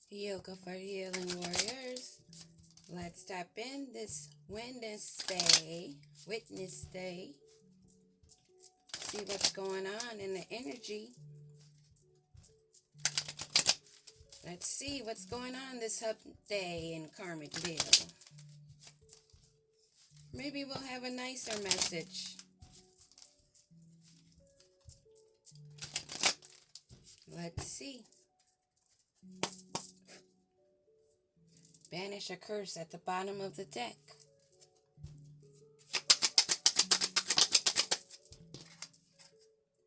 Yoga for Healing Warriors. Let's tap in this Wednesday, Witness Day. See what's going on in the energy. Let's see what's going on this Hub Day in Karmicville. Maybe we'll have a nicer message. Let's see. Banish a curse at the bottom of the deck.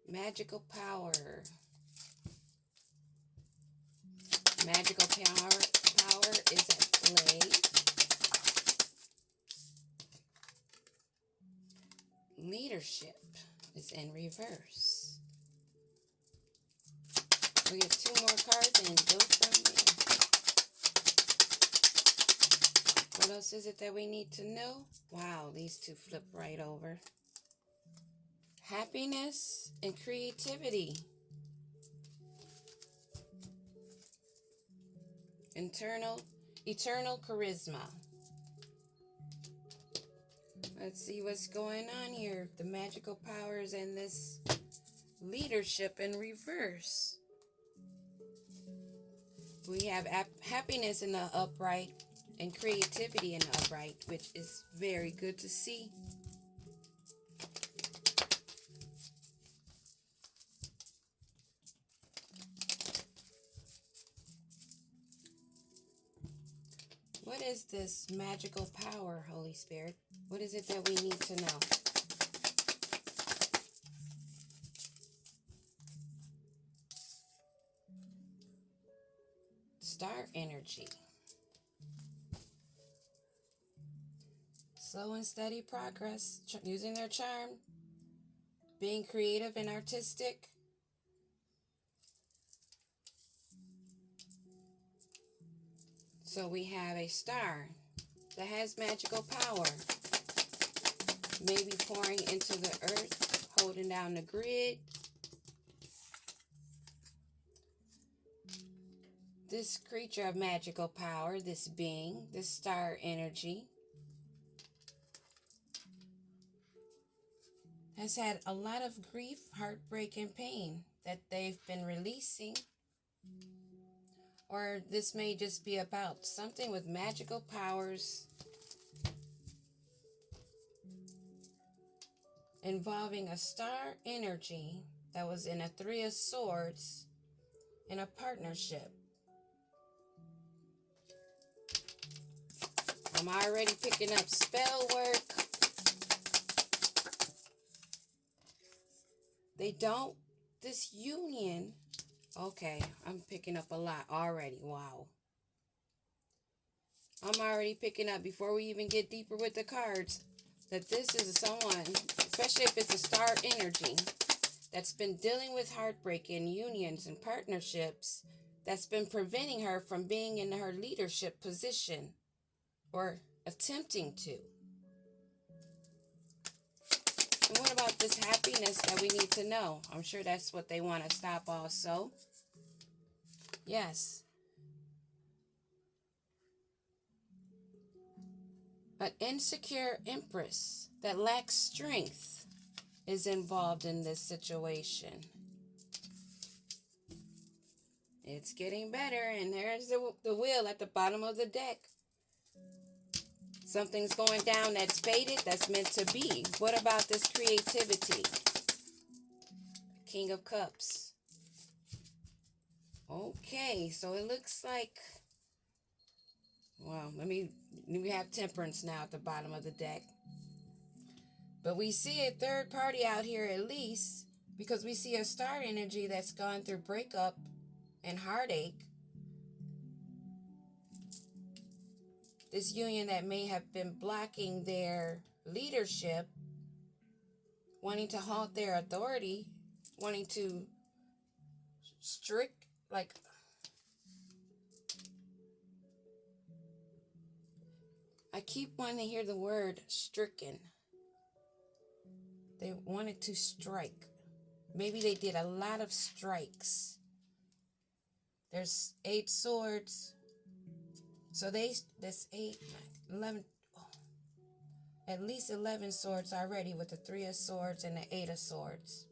Magical power. Magical power is at play. Leadership is in reverse. We get 2 more cards and go from there. What else is it that we need to know? Wow, these 2 flip right over. Happiness and creativity. Eternal charisma. Let's see what's going on here. The magical powers and this leadership in reverse. We have happiness in the upright and creativity in the upright, which is very good to see. What is this magical power, Holy Spirit? What is it that we need to know? Star energy. Slow and steady progress, using their charm, being creative and artistic. So we have a star that has magical power, maybe pouring into the earth, holding down the grid. This creature of magical power, this being, this star energy, has had a lot of grief, heartbreak, and pain that they've been releasing. Or this may just be about something with magical powers involving a star energy that was in a 3 of Swords in a partnership. I'm already picking up spell work. This union, okay, I'm picking up a lot already. Wow. I'm already picking up, before we even get deeper with the cards, that this is someone, especially if it's a star energy, that's been dealing with heartbreak and unions and partnerships that's been preventing her from being in her leadership position or attempting to. And what about this happiness that we need to know? I'm sure that's what they want to stop also. Yes. An insecure empress that lacks strength is involved in this situation. It's getting better, and there's the wheel at the bottom of the deck. Something's going down that's fated, that's meant to be. What about this creativity? King of Cups. Okay, so it looks like, well, we have Temperance now at the bottom of the deck. But we see a third party out here at least, because we see a star energy that's gone through breakup and heartache. This union that may have been blocking their leadership, wanting to halt their authority, wanting to I keep wanting to hear the word stricken. They wanted to strike. Maybe they did a lot of strikes. There's 8 swords. So that's 8, 11, at least 11 swords already with the 3 of swords and the 8 of swords.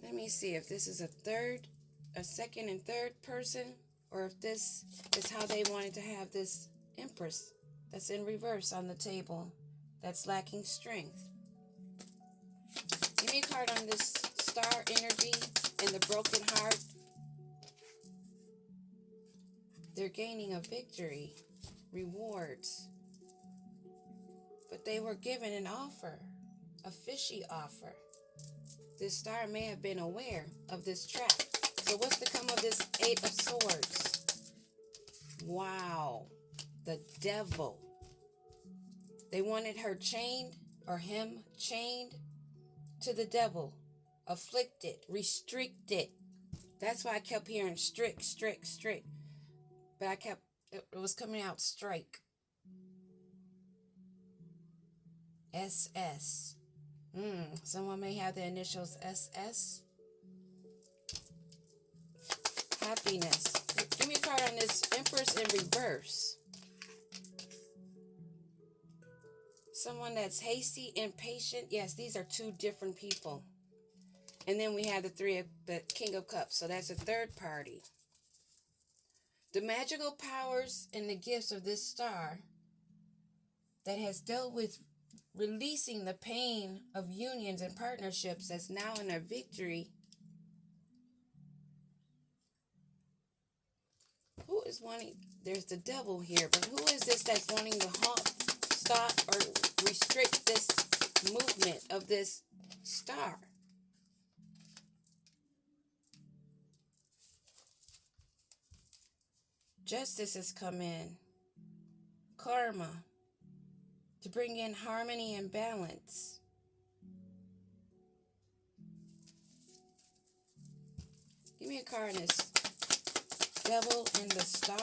Let me see if this is a second and third person, or if this is how they wanted to have this Empress that's in reverse on the table, that's lacking strength. Give me a card on this star energy and the broken heart. They're gaining a victory, rewards. But they were given an offer, a fishy offer. This star may have been aware of this trap. So what's to come of this 8 of swords? Wow, the devil. They wanted her chained, or him chained to the devil, afflicted, restricted. That's why I kept hearing strict, strict, strict. But it was coming out strike. SS. Someone may have the initials SS. Happiness. Give me a card on this Empress in reverse. Someone that's hasty, impatient. Yes, these are 2 different people. And then we have the King of Cups. So that's a third party. The magical powers and the gifts of this star that has dealt with releasing the pain of unions and partnerships that's now in a victory. Who is wanting, there's the devil here, but who is this that's wanting to stop or restrict this movement of this star? Justice has come in. Karma. To bring in harmony and balance. Give me a card on this Devil in the Star.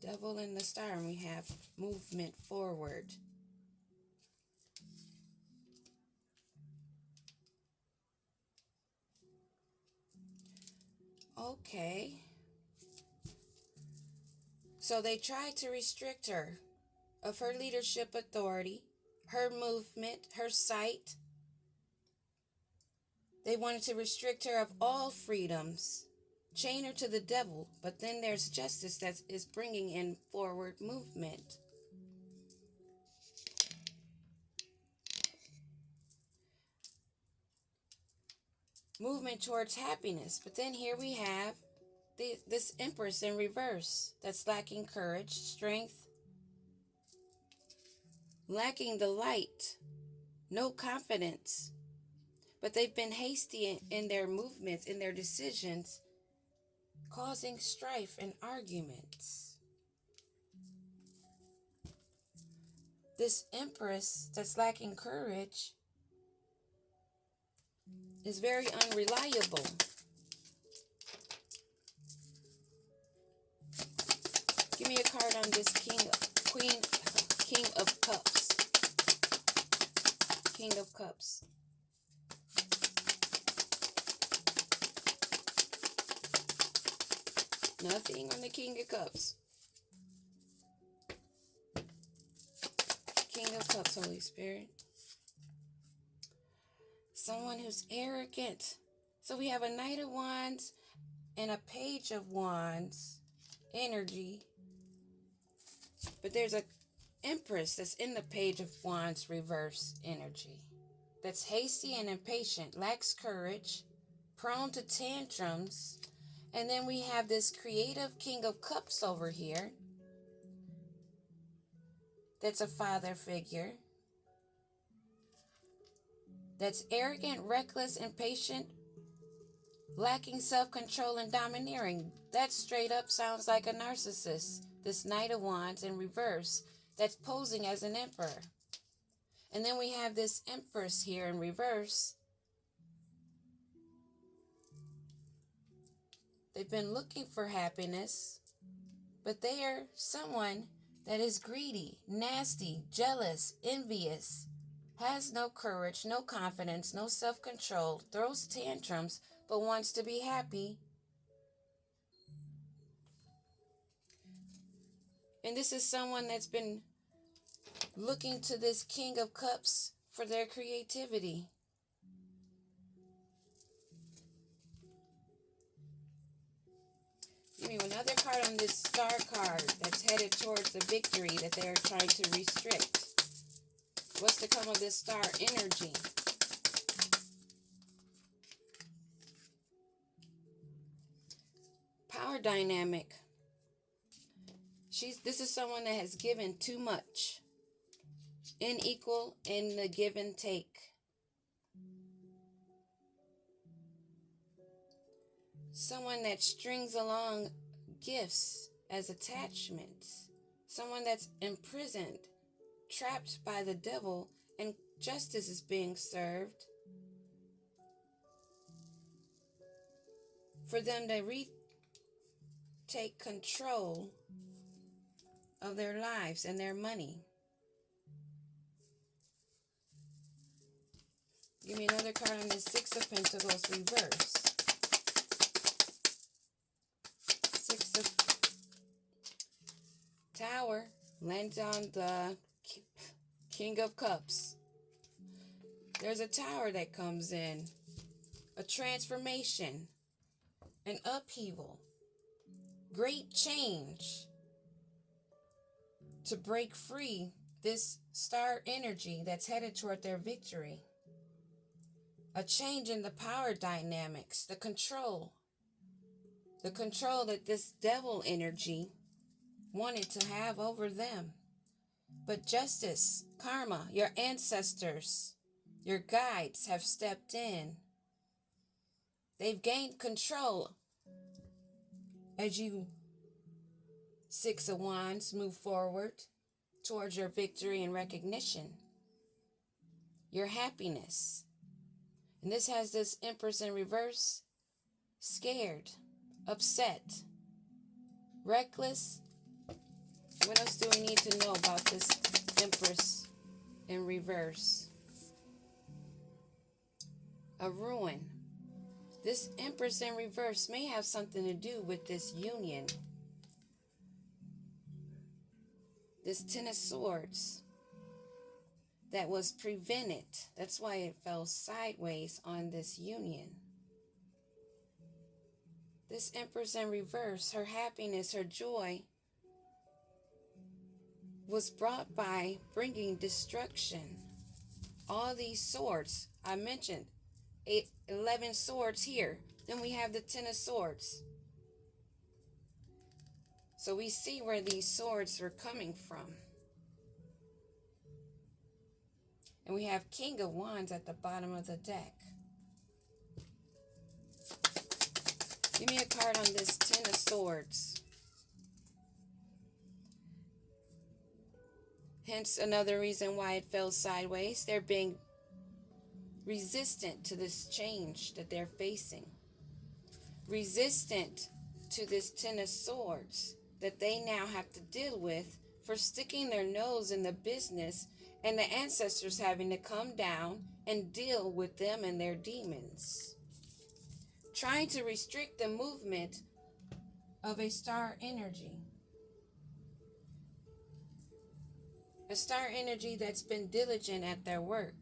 Devil in the Star, and we have movement forward. Okay. So they tried to restrict her of her leadership authority, her movement, her sight. They wanted to restrict her of all freedoms, chain her to the devil, but then there's justice that is bringing in forward movement. Movement towards happiness, but then here we have this Empress in reverse that's lacking courage, strength, lacking the light, no confidence. But they've been hasty in their movements, in their decisions, causing strife and arguments. This Empress that's lacking courage is very unreliable. Give me a card on this King of Cups. King of Cups. Nothing on the King of Cups. King of Cups, Holy Spirit. Someone who's arrogant. So we have a Knight of Wands and a Page of Wands energy. But there's a Empress that's in the Page of Wands reverse energy. That's hasty and impatient, lacks courage, prone to tantrums. And then we have this creative King of Cups over here. That's a father figure. That's arrogant, reckless, impatient, lacking self-control and domineering. That straight up sounds like a narcissist. This Knight of Wands in reverse that's posing as an emperor. And then we have this Empress here in reverse. They've been looking for happiness, but they are someone that is greedy, nasty, jealous, envious, has no courage, no confidence, no self-control, throws tantrums, but wants to be happy. And this is someone that's been looking to this King of Cups for their creativity. Give me another card on this Star card that's headed towards the victory that they're trying to restrict. What's to come of this Star energy? Power dynamic. This is someone that has given too much. Unequal in the give and take. Someone that strings along gifts as attachments. Someone that's imprisoned, trapped by the devil, and justice is being served for them to retake control of their lives and their money. Give me another card on the Six of Pentacles reverse. Six of Tower lands on the King of Cups. There's a tower that comes in. A transformation. An upheaval. Great change. To break free this star energy that's headed toward their victory. A change in the power dynamics, the control. The control that this devil energy wanted to have over them. But justice, karma, your ancestors, your guides have stepped in. They've gained control as you, Six of Wands, move forward towards your victory and recognition. Your happiness. And this has this Empress in reverse, scared, upset, reckless. What else do we need to know about this Empress in reverse? A ruin. This Empress in reverse may have something to do with this union. This Ten of Swords that was prevented. That's why it fell sideways on this union. This Empress in reverse, her happiness, her joy was brought by bringing destruction. All these swords, I mentioned 11 swords here. Then we have the Ten of Swords. So we see where these swords were coming from. And we have King of Wands at the bottom of the deck. Give me a card on this Ten of Swords. Hence another reason why it fell sideways. They're being resistant to this change that they're facing. Resistant to this Ten of Swords that they now have to deal with for sticking their nose in the business, and the ancestors having to come down and deal with them and their demons. Trying to restrict the movement of a star energy. A star energy that's been diligent at their work.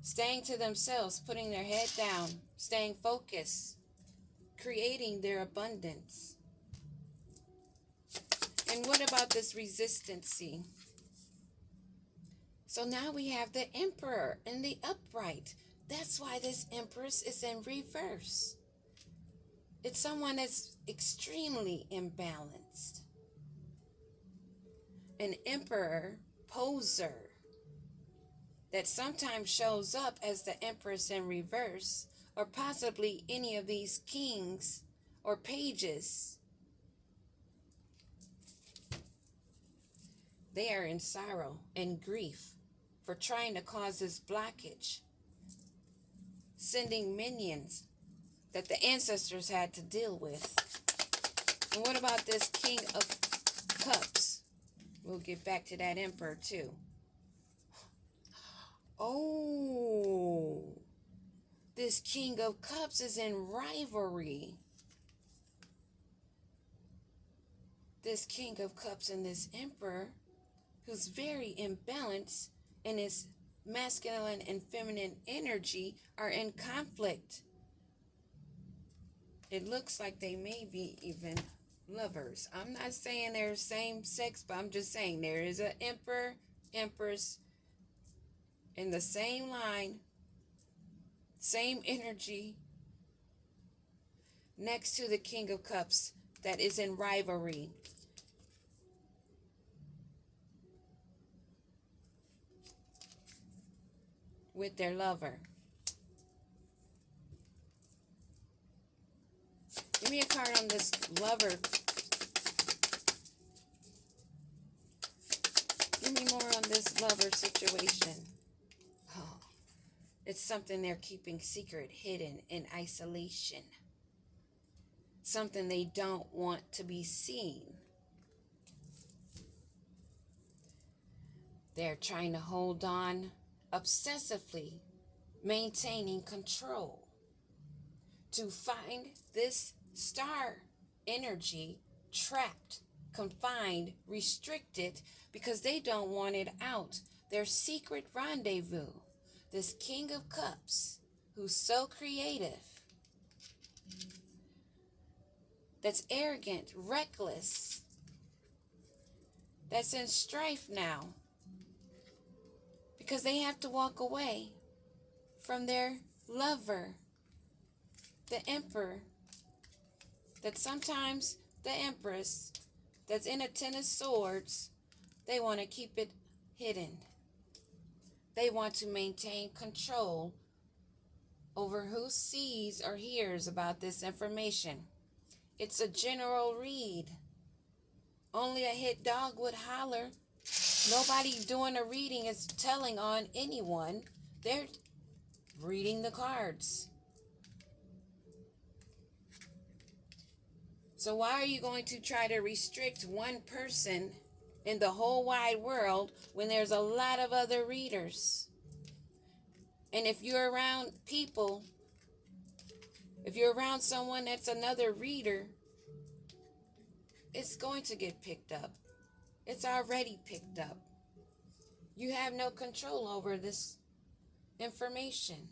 Staying to themselves, putting their head down, staying focused, creating their abundance. And what about this resistancy? So now we have the Emperor in the upright. That's why this Empress is in reverse. It's someone that's extremely imbalanced. An Emperor poser that sometimes shows up as the Empress in reverse, or possibly any of these kings or pages. They are in sorrow and grief for trying to cause this blockage, sending minions that the ancestors had to deal with. And what about this King of Cups? We'll get back to that Emperor too. Oh, this King of Cups is in rivalry. This King of Cups and this Emperor, who's very imbalanced, and his masculine and feminine energy are in conflict. It looks like they may be even lovers. I'm not saying they're same sex, but I'm just saying there is an Emperor, Empress in the same line, same energy, next to the King of Cups that is in rivalry. With their lover. Give me a card on this lover. Give me more on this lover situation. Oh, it's something they're keeping secret, hidden, in isolation. Something they don't want to be seen. They're trying to hold on obsessively, maintaining control to find this star energy trapped, confined, restricted, because they don't want it out. Their secret rendezvous. This King of Cups, who's so creative, that's arrogant, reckless, that's in strife now, because they have to walk away from their lover, the Emperor, that sometimes the Empress, that's in a Ten of Swords, they want to keep it hidden. They want to maintain control over who sees or hears about this information. It's a general read. Only a hit dog would holler. Nobody doing a reading is telling on anyone. They're reading the cards. So why are you going to try to restrict one person in the whole wide world when there's a lot of other readers? And if you're around people, if you're around someone that's another reader, it's going to get picked up. It's already picked up. You have no control over this information.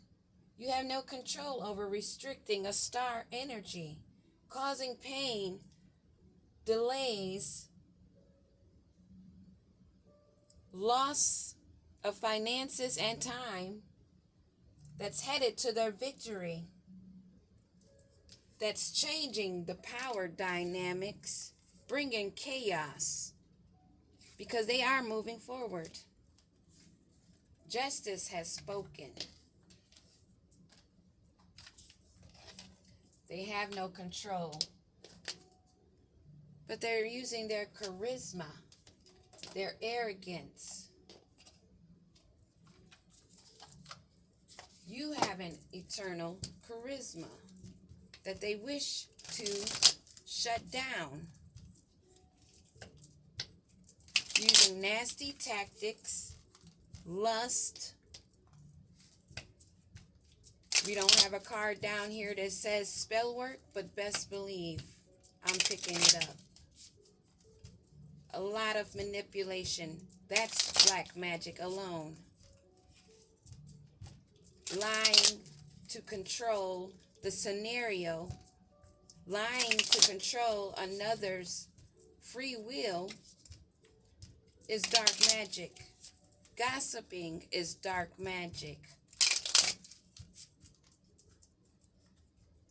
You have no control over restricting a star energy, causing pain, delays, loss of finances and time that's headed to their victory, that's changing the power dynamics, bringing chaos, because they are moving forward. Justice has spoken. They have no control, but they're using their charisma, their arrogance. You have an eternal charisma that they wish to shut down, using nasty tactics, lust. We don't have a card down here that says spell work, but best believe I'm picking it up. A lot of manipulation. That's black magic alone. Lying to control the scenario, lying to control another's free will is dark magic. Gossiping is dark magic.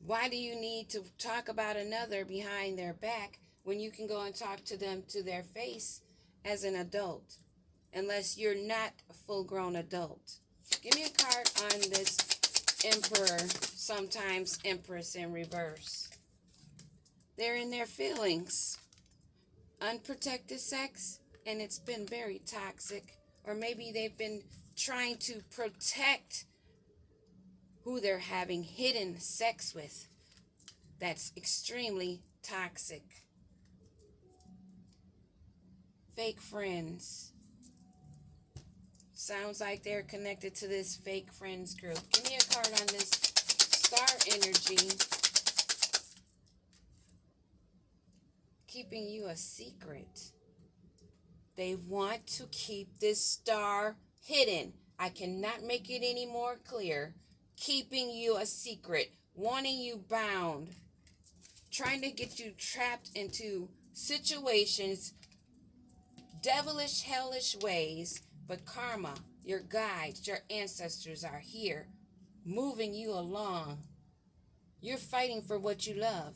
Why do you need to talk about another behind their back when you can go and talk to them to their face as an adult, unless you're not a full-grown adult? Give me a card on this Emperor, sometimes Empress in reverse. They're in their feelings. Unprotected sex, and it's been very toxic. Or maybe they've been trying to protect who they're having hidden sex with. That's extremely toxic. fake friends. Sounds like they're connected to this fake friends group. Give me a card on this star energy. Keeping you a secret. They want to keep this star hidden. I cannot make it any more clear. Keeping you a secret. Wanting you bound. Trying to get you trapped into situations, devilish, hellish ways. But karma, your guides, your ancestors are here, moving you along. You're fighting for what you love.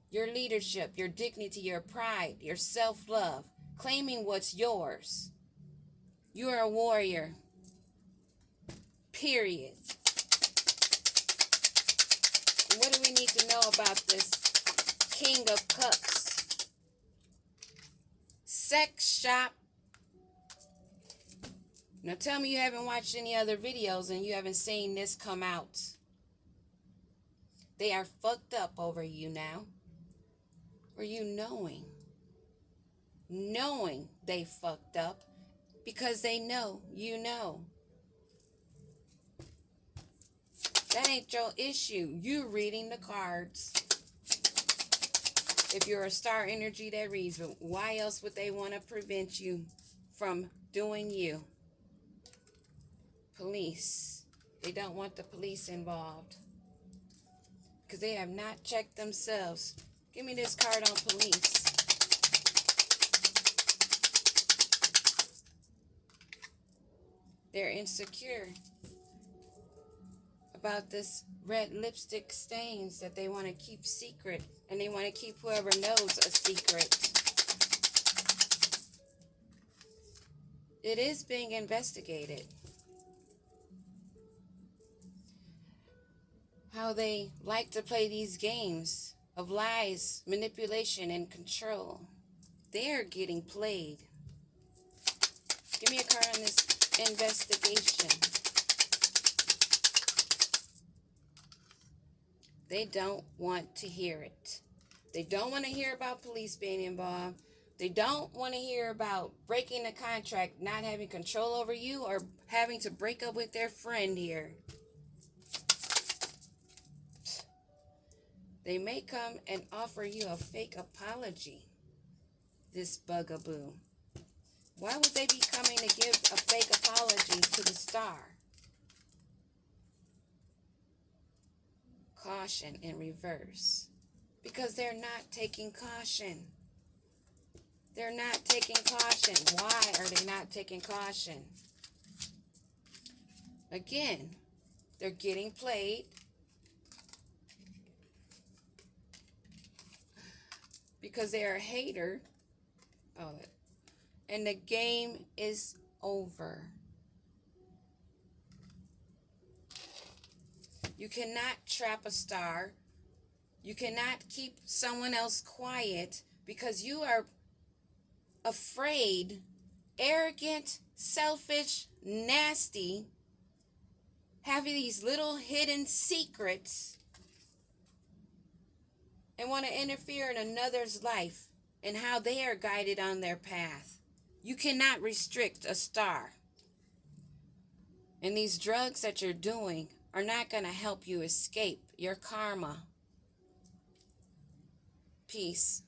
Your leadership, your dignity, your pride, your self-love, claiming what's yours. You are a warrior. Period. What do we need to know about this King of Cups? Sex shop. Now tell me you haven't watched any other videos and you haven't seen this come out. They are fucked up over you now. Or you knowing they fucked up because they know you know. That ain't your issue. You reading the cards. If you're a star energy that reads, but why else would they want to prevent you from doing you? Police. They don't want the police involved because they have not checked themselves. Give me this card on police. They're insecure about this red lipstick stains that they want to keep secret, and they want to keep whoever knows a secret. It is being investigated. How they like to play these games of lies, manipulation, and control. They're getting played. Give me a card on this investigation. They don't want to hear it. They don't want to hear about police being involved. They don't want to hear about breaking the contract, not having control over you, or having to break up with their friend here. They may come and offer you a fake apology, this bugaboo. Why would they be coming to give a fake apology to the star? Caution in reverse. Because they're not taking caution. They're not taking caution. Why are they not taking caution? Again, they're getting played. Because they're a hater. Oh, and the game is over. You cannot trap a star. You cannot keep someone else quiet because you are afraid, arrogant, selfish, nasty, having these little hidden secrets and want to interfere in another's life and how they are guided on their path. You cannot restrict a star. And these drugs that you're doing are not going to help you escape your karma. Peace.